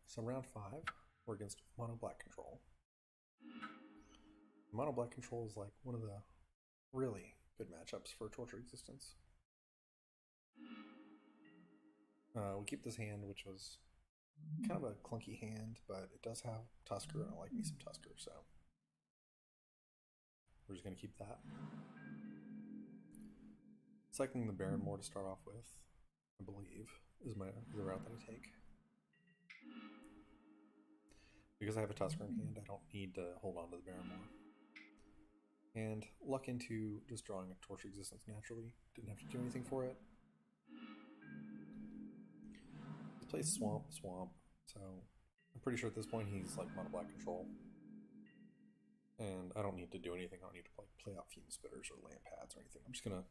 So round 5, we're against mono black control. Mono black control is like one of the really good matchups for Torture Existence. We keep this hand, which was kind of a clunky hand, but it does have Tusker, and I like me some Tusker, so we're just going to keep that. Cycling the Baron more to start off with, I believe, is the route that I take. Because I have a Tusker in hand, I don't need to hold on to the Baron more. And luck into just drawing a Torture Existence naturally. Didn't have to do anything for it. He plays Swamp, so I'm pretty sure at this point he's like mono black control. And I don't need to do anything. I don't need to play out Fume Spitters or Land Pads or anything. I'm just gonna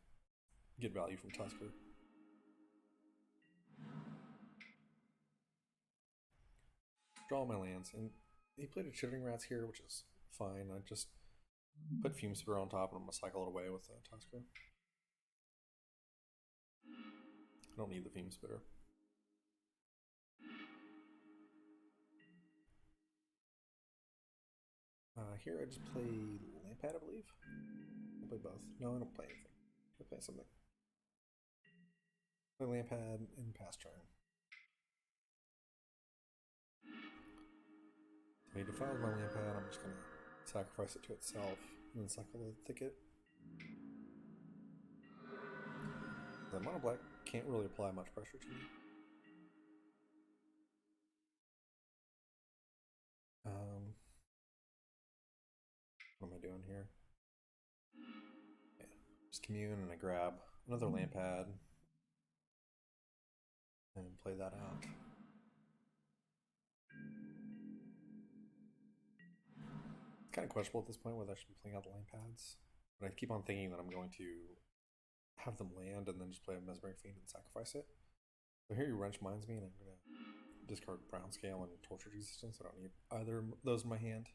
get value from Tusker. Draw my lands, and he played a Chittering Rats here, which is fine. I just put Fume Spitter on top and I'm gonna cycle it away with Tusker. I don't need the Fume Spitter. Here I just play Lampad, I believe. I play both. No, I don't play anything. I play something. Play Lampad and pass turn. So he defiles my Lampad. I'm just going to sacrifice it to itself and then cycle the Thicket. The mono black can't really apply much pressure to me. What am I doing here? Yeah, just commune and I grab another Lampad and play that out. It's kind of questionable at this point whether I should be playing out the Lampads, but I keep on thinking that I'm going to have them land and then just play a Mesmeric Fiend and sacrifice it. So here you Wrench Minds me, and I'm going to discard Brown Scale and Tortured Existence. I don't need either of those in my hand.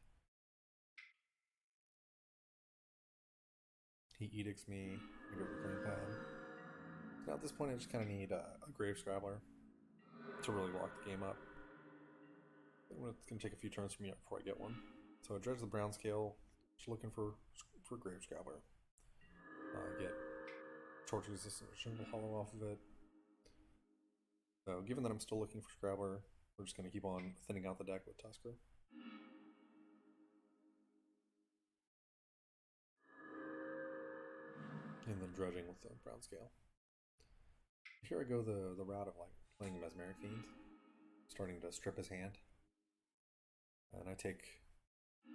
He edicts me, I go to the Lampad. Now at this point I just kind of need a Grave Scrabbler to really lock the game up. It's going to take a few turns for me before I get one. So I dredge the Brown Scale, just looking for Grave Scrabbler. Get Torture Resistant Shingle Hollow off of it. So given that I'm still looking for Scrabbler, we're just going to keep on thinning out the deck with Tusker. And then dredging with the Brown Scale. Here I go the route of like playing Mesmeric Fiend, starting to strip his hand. And I take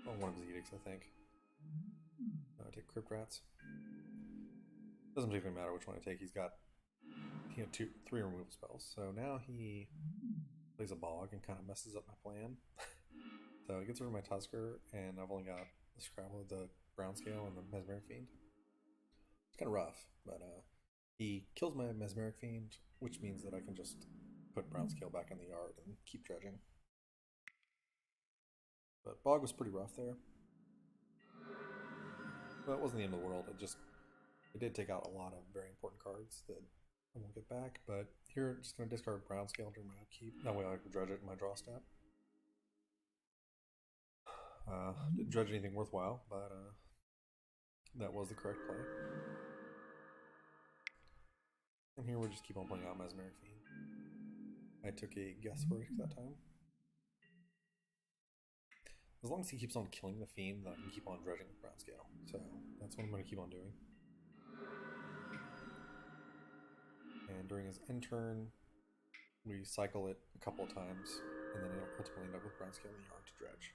one of his edicts, I think. I take Crypt Rats. Doesn't even matter which one I take. He had 3 removal spells. So now he plays a Bog and kind of messes up my plan. So he gets rid of my Tusker, and I've only got the Scrabble, the Brown Scale, and the Mesmeric Fiend. It's kind of rough, but he kills my Mesmeric Fiend, which means that I can just put Brown Scale back in the yard and keep dredging. But Bog was pretty rough there. But it wasn't the end of the world. It did take out a lot of very important cards that I won't get back. But here, I'm just going to discard Brown Scale during my upkeep. That way I can dredge it in my draw step. Didn't dredge anything worthwhile, but that was the correct play. And here we'll just keep on playing out Mesmeric Fiend. I took a Guess Verdict that time. As long as he keeps on killing the Fiend, then I can keep on dredging with Brown Scale. So that's what I'm going to keep on doing. And during his end turn, we cycle it a couple of times, and then it'll ultimately end up with Brown Scale in the yard to dredge.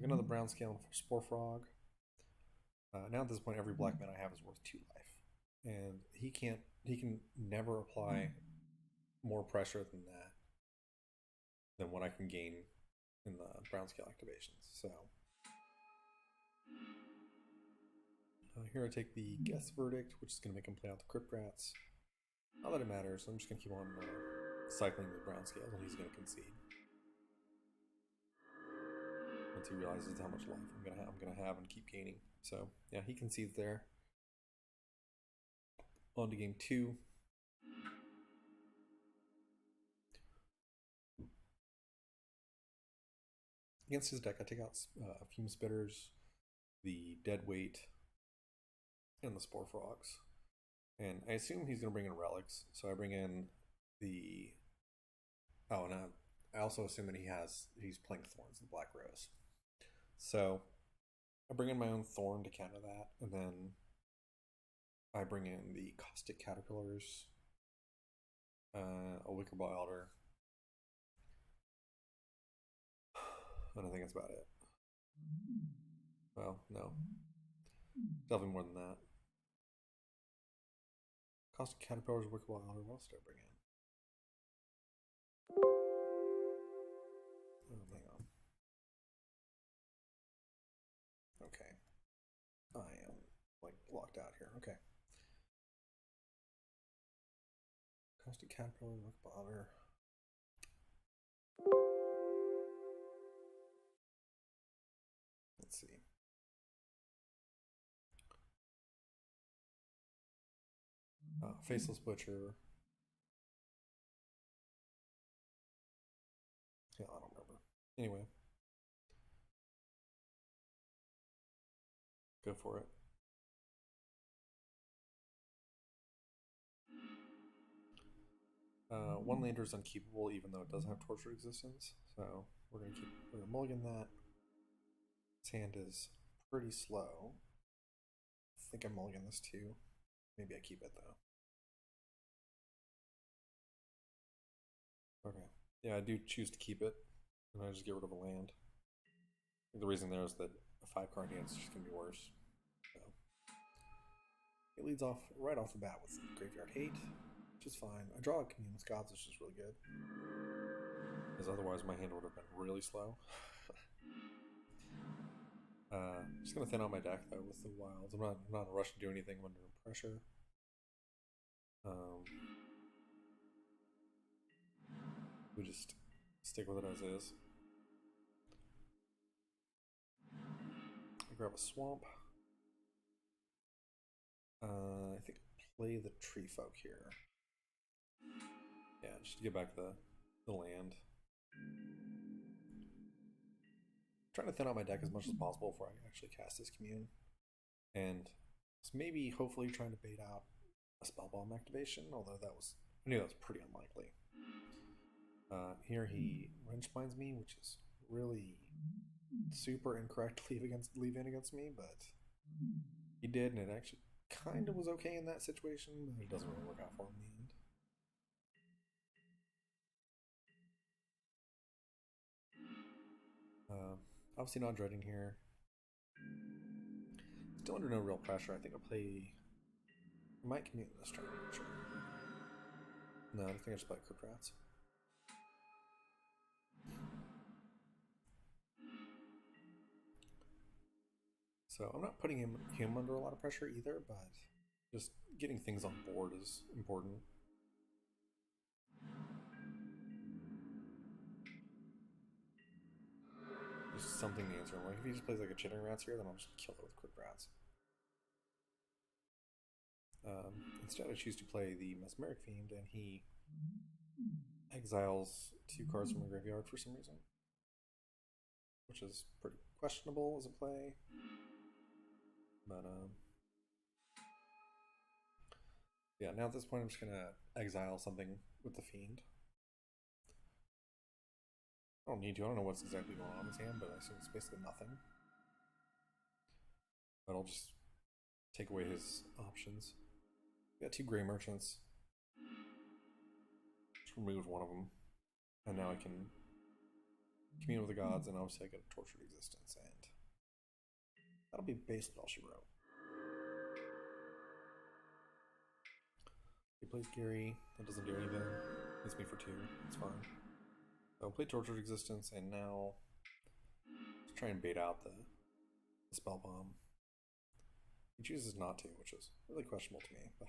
Another Brown Scale for Spore Frog. Now at this point, every black mana I have is worth 2 life. And he can never apply more pressure than what I can gain in the Brown Scale activations. So here I take the Guess Verdict, which is going to make him play out the Crypt Rats. Not that it matters, so I'm just going to keep on cycling the Brown Scale, and he's going to concede. Once he realizes how much life I'm going to have and keep gaining. So yeah, he concedes there. On to game 2. Against his deck, I take out Fume Spitters, the Dead Weight, and the Spore Frogs. And I assume he's going to bring in relics, so I bring in the. Oh, and I also assume that he's playing Thorns and Black Rose. So I bring in my own Thorn to counter that, and then I bring in the Caustic Caterpillars, a Wickerball Elder, and I think that's about it. Well, no, definitely more than that. Caustic Caterpillars, Wickerball Elder. What else did I bring in? Oh, hang on. Okay, I am like locked out here. Okay. Caustic Caterpillar, Wickerball Elder. Let's see. Faceless Butcher. Yeah, I don't remember. Anyway, go for it. One lander is unkeepable, even though it doesn't have Tortured Existence. So we're gonna mulligan that. His hand is pretty slow. I think I mulligan this too. Maybe I keep it though. Okay. Yeah, I do choose to keep it, and I just get rid of a land. The reason there is that a 5-card hand is just gonna be worse. So it leads off right off the bat with Graveyard Hate, which is fine. I draw a Commune with Gods, which is really good, because otherwise my hand would have been really slow. Just gonna thin out my deck though with the wilds. I'm not in a rush to do anything when under pressure. We just stick with it as is. I grab a swamp. I think play the Tree Folk here. Yeah, just to get back the land. Trying to thin out my deck as much as possible before I actually cast this Commune. And maybe hopefully trying to bait out a Spellbomb activation, although I knew that was pretty unlikely. Here he Wrench Binds me, which is really super incorrect leave in against me, but he did, and it actually kind of was okay in that situation, but it doesn't really work out for him in the end. Obviously not dreading here. Still under no real pressure. I think I'll play. I might Commune this turn. Sure. No, I think I just play Crypt Rats. So I'm not putting him under a lot of pressure either, but just getting things on board is important. Just something to answer. Like if he just plays like a Chittering Rats here, then I'll just kill it with Crypt Rats. Instead, I choose to play the Mesmeric Fiend, and he exiles 2 cards from the graveyard for some reason, which is pretty questionable as a play. But yeah, now at this point, I'm just gonna exile something with the Fiend. I don't need to. I don't know what's exactly going on in his hand, but I assume it's basically nothing. But I'll just take away his options. We got 2 Gray Merchants. Just removed one of them, and now I can Commune with the Gods, and obviously I get a Tortured Existence, and that'll be basically all she wrote. He plays Gary. That doesn't do anything. Hits me for 2. It's fine. So I'll play Tortured Existence, and now let's try and bait out the Spellbomb. He chooses not to, which is really questionable to me, but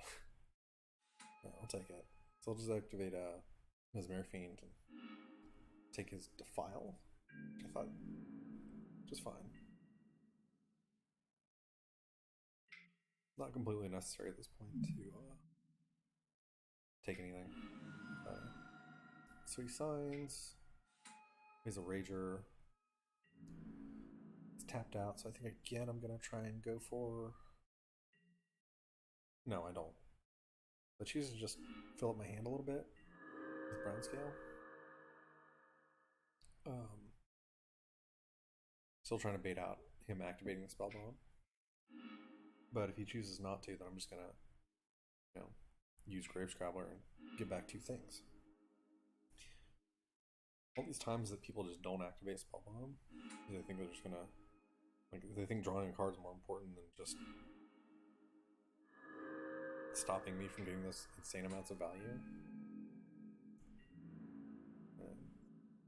yeah, I'll take it. So I'll just activate Mesmeric Fiend and take his Defile, which I thought just fine. Not completely necessary at this point to take anything. So he signs. He's a Rager. tapped out, so I think again I'm gonna try and go for. No, I don't. I choose to just fill up my hand a little bit with brown scale. Still trying to bait out him activating the spell bomb. But if he chooses not to, then I'm just gonna, use Grave Scrabbler and get back 2 things. All these times that people just don't activate spell bomb, they think they're just gonna, they think drawing a card is more important than just stopping me from getting those insane amounts of value.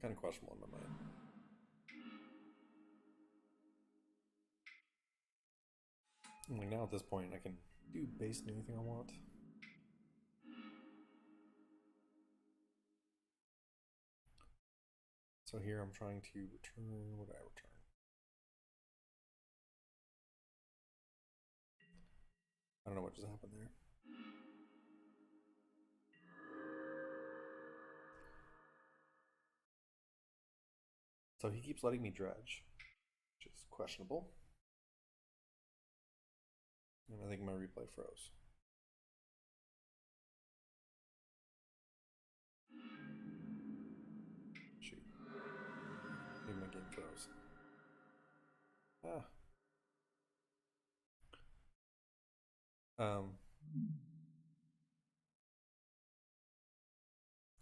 Kind of questionable in my mind. And now at this point, I can do basically anything I want. So here I'm trying to return. What did I return? I don't know what just happened there. So he keeps letting me dredge, which is questionable. And I think my replay froze. Shoot. Maybe my game froze.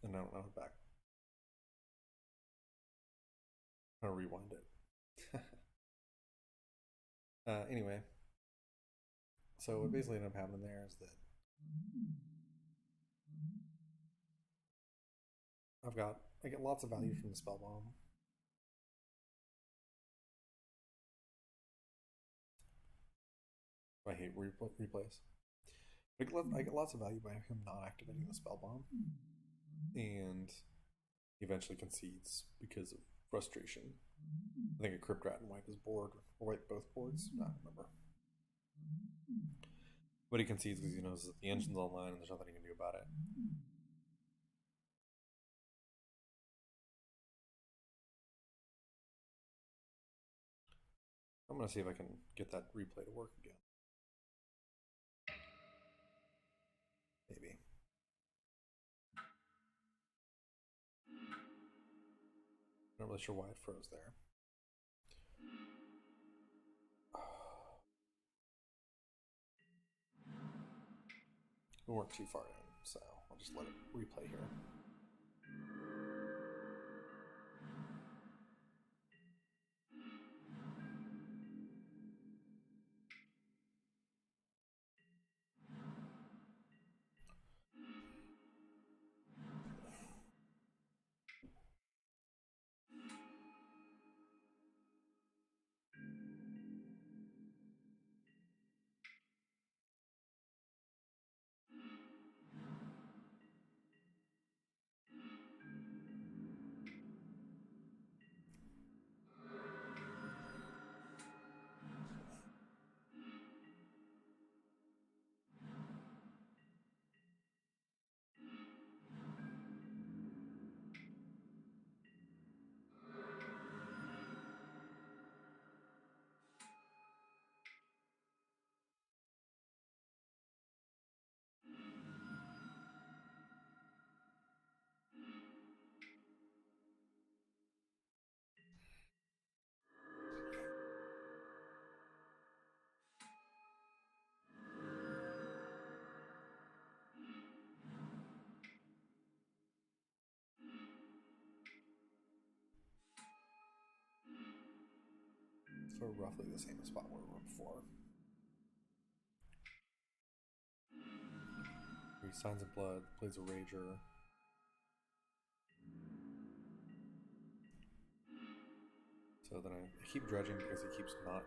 And I don't know back. I'm gonna rewind it. Anyway, so what basically ended up happening there is that I get lots of value from the spell bomb. I hate replays. I get lots of value by him not activating the spell bomb, and he eventually concedes because of frustration. I think a Crypt Rat and wipe his board, or wipe both boards. I don't remember. But he concedes because he knows that the engine's online and there's nothing he can do about it. I'm gonna see if I can get that replay to work again. Maybe. Not really sure why it froze there. We weren't too far in, so I'll just let it replay here. So roughly the same spot where we were before. 3 Signs of Blood, plays a Rager. So then I keep dredging because he keeps not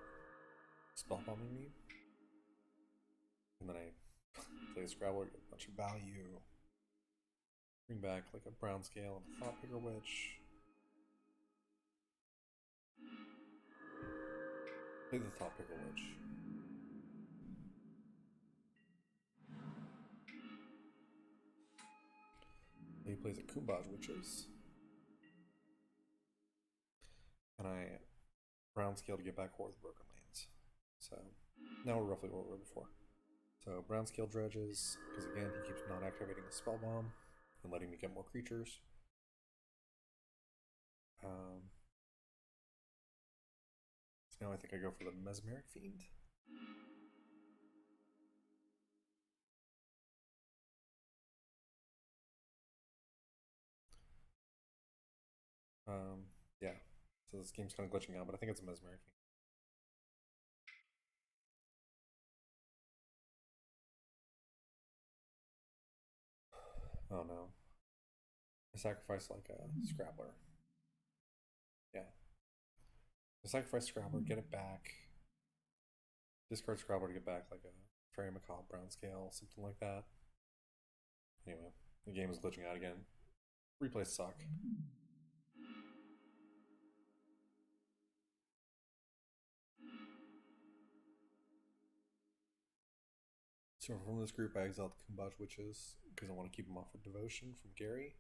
spell bombing me. And then I play a Scrabbler, get a bunch of value. Bring back like a brown scale and a Thought Picker Witch. Play the Thought Picker Witch. He plays a Kumbaj Witches. And I brown scale to get back War of the Broken Lands. So now we're roughly where we were before. So brown scale dredges, because again he keeps not activating the spell bomb and letting me get more creatures. So now I think I go for the Mesmeric Fiend. Yeah. So this game's kind of glitching out, but I think it's a Mesmeric Fiend. Oh no. I sacrifice like a Scrabbler. Yeah. I sacrifice Scrabbler, get it back. Discard Scrabbler to get back like a Fairy Macabre brown scale, something like that. Anyway, the game is glitching out again. Replays suck. So from this group, I exiled the Kumbaj Witches because I want to keep them off of Devotion from Gary.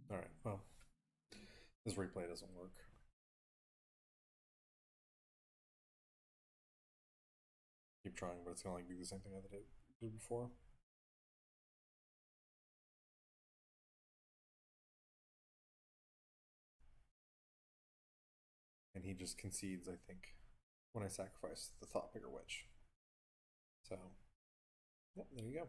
Alright, well, this replay doesn't work. Keep trying, but it's gonna like do the same thing that it did before. And he just concedes, I think, when I sacrifice the Thoughtbigger Witch. So, yep, there you go.